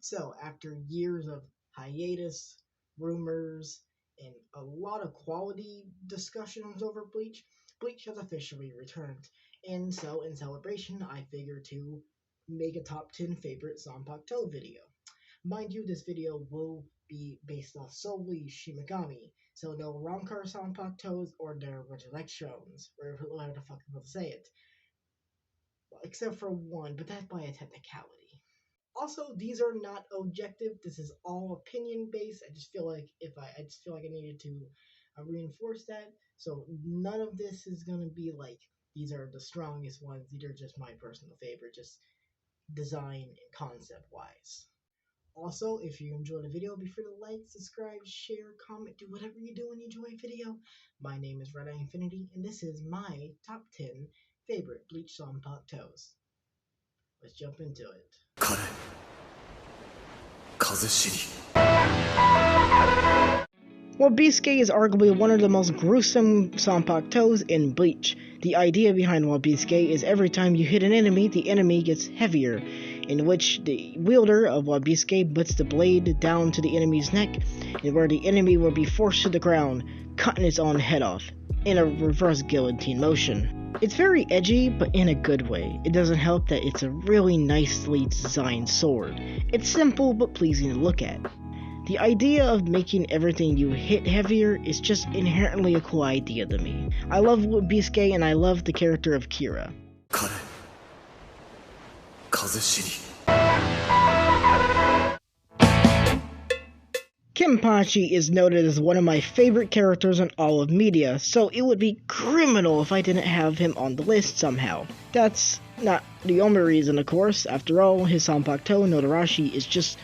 So, after years of hiatus, rumors, and a lot of quality discussions over Bleach, Bleach has officially returned. And so, in celebration, I figured to make a top 10 favorite Zanpakutō video. Mind you, this video will be based off solely Shinigami, so no Arrancar Zanpakutos or their electrons, or whatever the fuck I'm supposed to say it. Well, except for one, but that's by a technicality. Also, these are not objective. This is all opinion based. I just feel like I needed to reinforce that. So none of this is gonna be like these are the strongest ones. These are just my personal favorite, just design and concept wise. Also, if you enjoyed the video, be sure to like, subscribe, share, comment, do whatever you do when you enjoy a video. My name is Red Eye Infinity, and this is my top 10 favorite Bleach Zanpakutos. Let's jump into it. Wabisuke is arguably one of the most gruesome Zanpakutos in Bleach. The idea behind Wabisuke is every time you hit an enemy, the enemy gets heavier, in which the wielder of Wabisuke puts the blade down to the enemy's neck, and where the enemy will be forced to the ground, cutting its own head off, in a reverse guillotine motion. It's very edgy, but in a good way. It doesn't help that it's a really nicely designed sword. It's simple but pleasing to look at. The idea of making everything you hit heavier is just inherently a cool idea to me. I love Wabisuke and I love the character of Kira. Kenpachi is noted as one of my favorite characters in all of media, so it would be criminal if I didn't have him on the list somehow. That's not the only reason, of course. After all, his Zanpakuto, Nodarashi, is just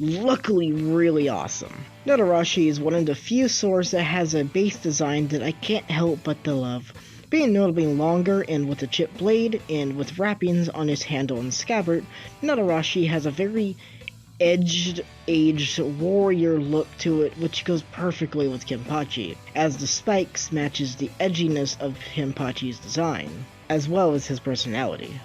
luckily really awesome. Nodarashi is one of the few swords that has a base design that I can't help but to love. Being notably longer and with a chipped blade and with wrappings on his handle and scabbard, Nodarashi has a very edged, aged warrior look to it, which goes perfectly with Kenpachi, as the spikes matches the edginess of Kenpachi's design, as well as his personality.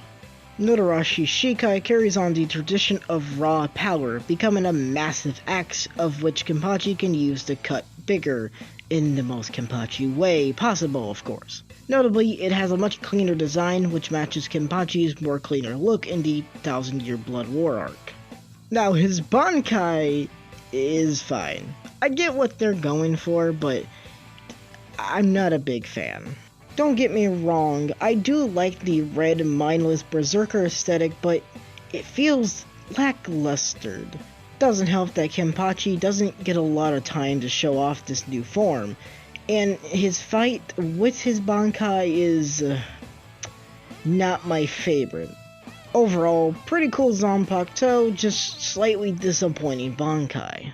Nodarashi Shikai carries on the tradition of raw power, becoming a massive axe of which Kenpachi can use to cut bigger, in the most Kenpachi way possible, of course. Notably, it has a much cleaner design, which matches Kenpachi's more cleaner look in the 1000-Year Blood War arc. Now, his Bankai is fine. I get what they're going for, but I'm not a big fan. Don't get me wrong, I do like the red, mindless berserker aesthetic, but it feels lackluster. Doesn't help that Kenpachi doesn't get a lot of time to show off this new form, and his fight with his Bankai is not my favorite. Overall, pretty cool Zanpakuto, just slightly disappointing Bankai.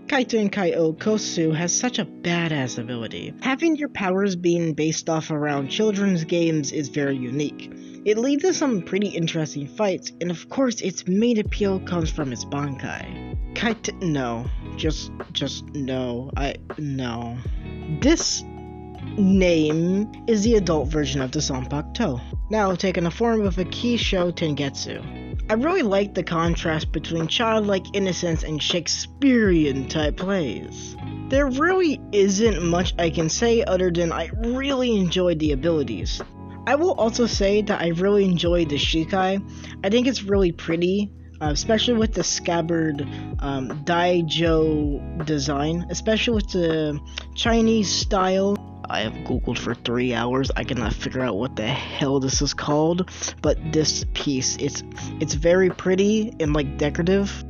Kaito and Kai-O Kosu has such a badass ability. Having your powers being based off around children's games is very unique. It leads to some pretty interesting fights, and of course its main appeal comes from its Bankai. Kaito, no. Just no. No. This name is the adult version of the Zanpakuto, now taking the form of a Kisho Tengetsu. I really like the contrast between childlike innocence and Shakespearean type plays. There really isn't much I can say other than I really enjoyed the abilities. I will also say that I really enjoyed the Shikai. I think it's really pretty, especially with the scabbard Daijo design, especially with the Chinese style. I have googled for 3 hours. I cannot figure out what the hell this is called, but this piece, it's very pretty and like decorative.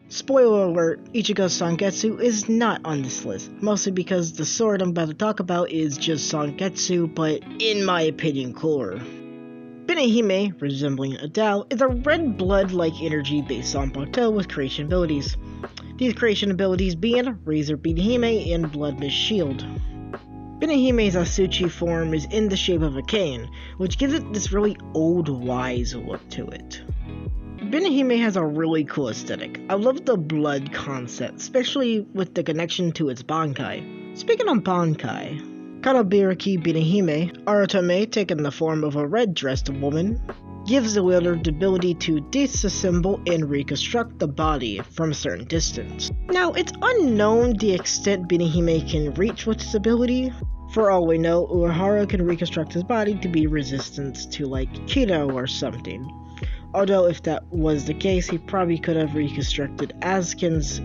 Spoiler alert, Ichigo's Sangetsu is not on this list, mostly because the sword I'm about to talk about is just Sangetsu, but in my opinion cooler. Benihime, resembling a Dao, is a red blood-like energy-based Zanpakuto with creation abilities. These creation abilities being Razor Benihime and Blood Mist Shield. Benihime's Asuchi form is in the shape of a cane, which gives it this really old wise look to it. Benihime has a really cool aesthetic. I love the blood concept, especially with the connection to its Bankai. Speaking of Bankai, Kanabiriki Benihime, Aratame taking the form of a red-dressed woman, gives the wielder the ability to disassemble and reconstruct the body from a certain distance. Now, it's unknown the extent Benihime can reach with this ability. For all we know, Uehara can reconstruct his body to be resistant to like Kino or something. Although if that was the case, he probably could have reconstructed Asukin's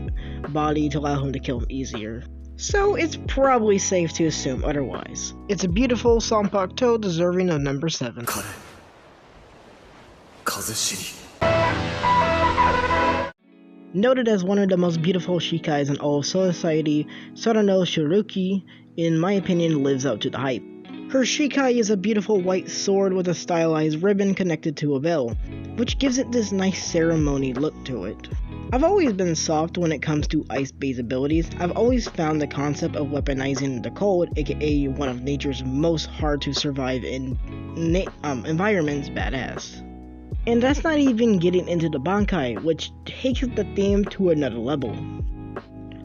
body to allow him to kill him easier. So it's probably safe to assume otherwise. It's a beautiful Zanpakutō deserving of number 7. Noted as one of the most beautiful shikais in all of Soul Society, Sorano Shiruki, in my opinion, lives up to the hype. Her shikai is a beautiful white sword with a stylized ribbon connected to a bell, which gives it this nice ceremony look to it. I've always been soft when it comes to ice-based abilities. I've always found the concept of weaponizing the cold, aka one of nature's most hard to survive in environments, badass. And that's not even getting into the Bankai, which takes the theme to another level.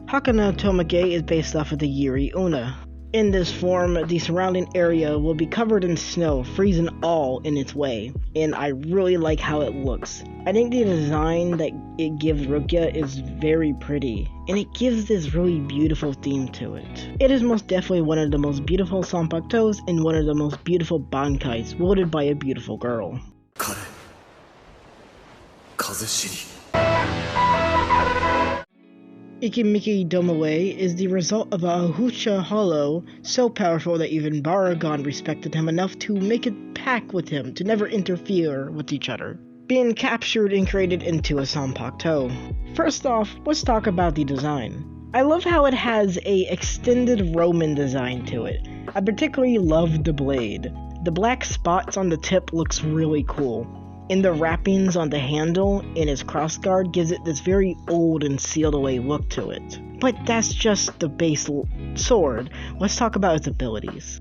Hakana Tomage is based off of the Yuri Una. In this form, the surrounding area will be covered in snow, freezing all in its way, and I really like how it looks. I think the design that it gives Rukia is very pretty, and it gives this really beautiful theme to it. It is most definitely one of the most beautiful Zanpakutōs and one of the most beautiful Bankais, wielded by a beautiful girl. Ikimiki Domoe is the result of a Ahusha Hollow so powerful that even Baragon respected him enough to make a pact with him to never interfere with each other, being captured and created into a Zanpakutō. First off, let's talk about the design. I love how it has a extended Roman design to it. I particularly love the blade. The black spots on the tip looks really cool. And the wrappings on the handle and its crossguard gives it this very old and sealed away look to it. But that's just the base sword. Let's talk about its abilities.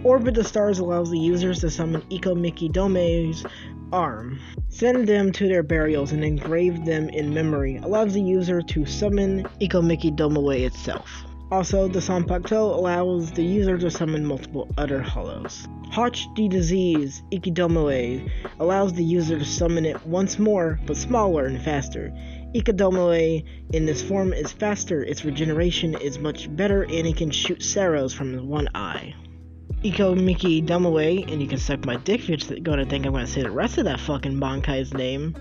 Orbit the Stars allows the users to summon Ikomiki Dome's arm. Send them to their burials and engrave them in memory. Allows the user to summon Ikomiki Domoe itself. Also, the Zanpakutō allows the user to summon multiple other hollows. Hotch the Disease, Ikidomoe, allows the user to summon it once more, but smaller and faster. Ikidomoe in this form is faster, its regeneration is much better, and it can shoot arrows from one eye. Ikomiki Domoe, and you can suck my dick if you're gonna think I'm gonna say the rest of that fucking Bankai's name,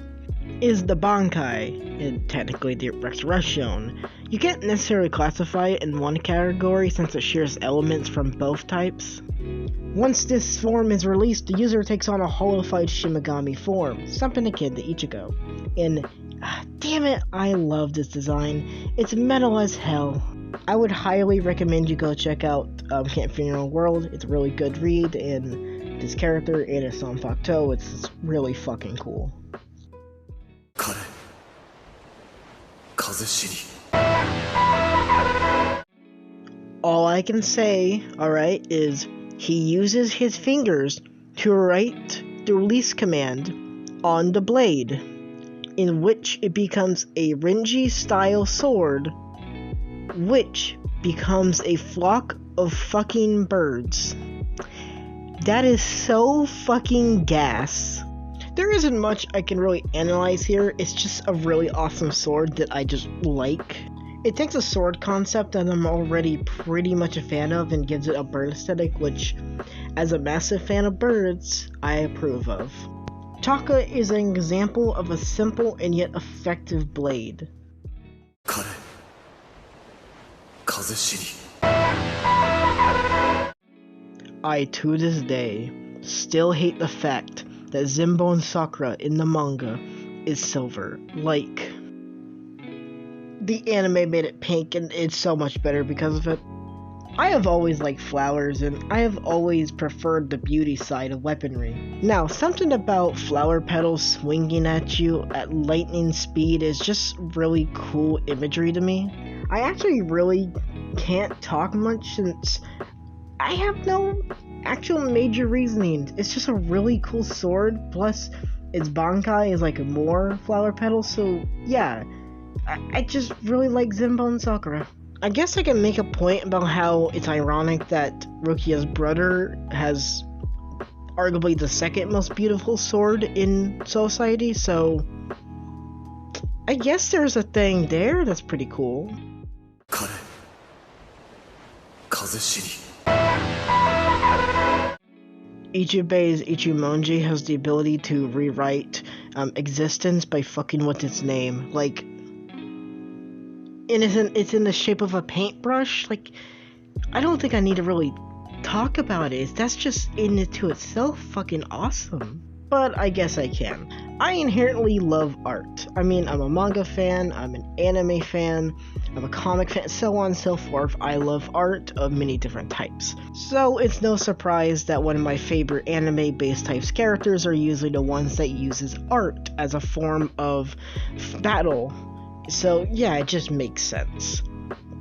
is the Bankai, and technically the Resurrection. You can't necessarily classify it in one category since it shares elements from both types. Once this form is released, the user takes on a hollowified Shinigami form, something akin to Ichigo. And damn it, I love this design. It's metal as hell. I would highly recommend you go check out Camp Funeral World. It's a really good read, and this character and its Zanpakutō, it's really fucking cool. All I can say, alright, is he uses his fingers to write the release command on the blade, in which it becomes a Renji-style sword, which becomes a flock of fucking birds. That is so fucking gas. There isn't much I can really analyze here, it's just a really awesome sword that I just like. It takes a sword concept that I'm already pretty much a fan of and gives it a bird aesthetic, which, as a massive fan of birds, I approve of. Taka is an example of a simple and yet effective blade. I, to this day, still hate the fact that Zenbone Sakura in the manga is silver. Like, the anime made it pink and it's so much better because of it. I have always liked flowers and I have always preferred the beauty side of weaponry. Now, something about flower petals swinging at you at lightning speed is just really cool imagery to me. I actually really can't talk much since I have no actual major reasoning. It's just a really cool sword, plus its Bankai is like more flower petals, so yeah. I just really like Zenbo and Sakura. I guess I can make a point about how it's ironic that Rukia's brother has arguably the second most beautiful sword in society, so I guess there's a thing there that's pretty cool. Ichibei's Ichimonji has the ability to rewrite existence by fucking with its name. Like, it's in the shape of a paintbrush. Like, I don't think I need to really talk about it. That's just in it to itself fucking awesome. But I guess I can. I inherently love art. I mean, I'm a manga fan, I'm an anime fan, I'm a comic fan, so on and so forth. I love art of many different types. So it's no surprise that one of my favorite anime-based types characters are usually the ones that uses art as a form of battle. So yeah, it just makes sense.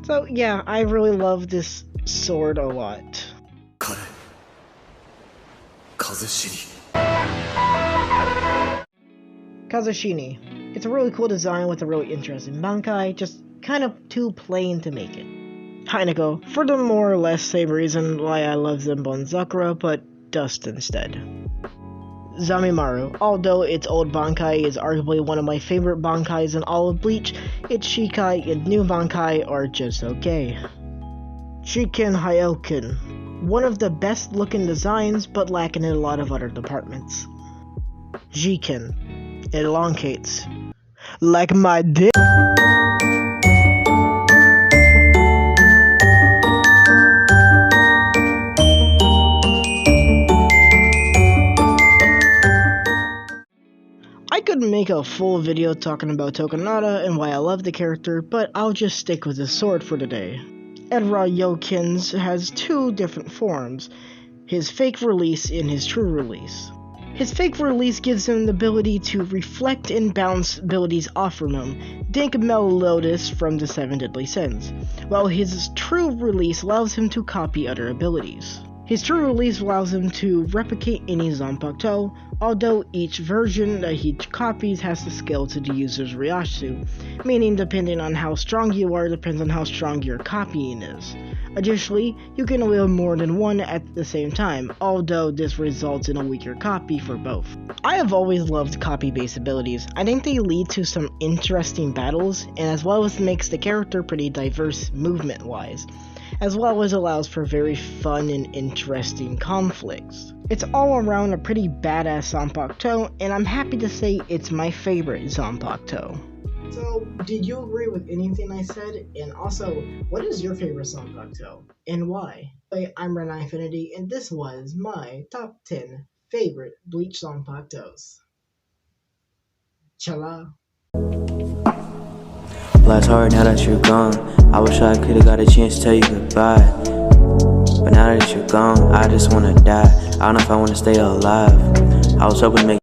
So yeah, I really love this sword a lot. Kazushini. It's a really cool design with a really interesting Bankai, just kind of too plain to make it. Hinako, for the more or less same reason why I love Zenbo and Sakura, but dust instead. Zamimaru. Although its old Bankai is arguably one of my favorite Bankais in all of Bleach, its Shikai and new Bankai are just okay. Shiken Hyoken. One of the best looking designs, but lacking in a lot of other departments. Jiken. It elongates. Like my dick. I could make a full video talking about Tokonada and why I love the character, but I'll just stick with his sword for today. Edra Yokin's has two different forms, his fake release and his true release. His fake release gives him the ability to reflect and bounce abilities off from him, think Lotus from the 7 Deadly Sins, while his true release allows him to copy other abilities. His true release allows him to replicate any Zanpakutō, although each version that he copies has to scale to the user's Ryatsu, meaning depending on how strong you are depends on how strong your copying is. Additionally, you can wield more than one at the same time, although this results in a weaker copy for both. I have always loved copy-based abilities. I think they lead to some interesting battles, and as well as makes the character pretty diverse movement-wise, as well as allows for very fun and interesting conflicts. It's all around a pretty badass Zanpakutō, and I'm happy to say it's my favorite Zanpakutō. So, did you agree with anything I said? And also, what is your favorite Zanpakutō, and why? I'm Renai Infinity, and this was my top 10 favorite Bleach Zanpakutōs. Chala. Life's hard now that you're gone. I wish I could've got a chance to tell you goodbye, but now that you're gone, I just wanna die. I don't know if I wanna stay alive. I was hoping to make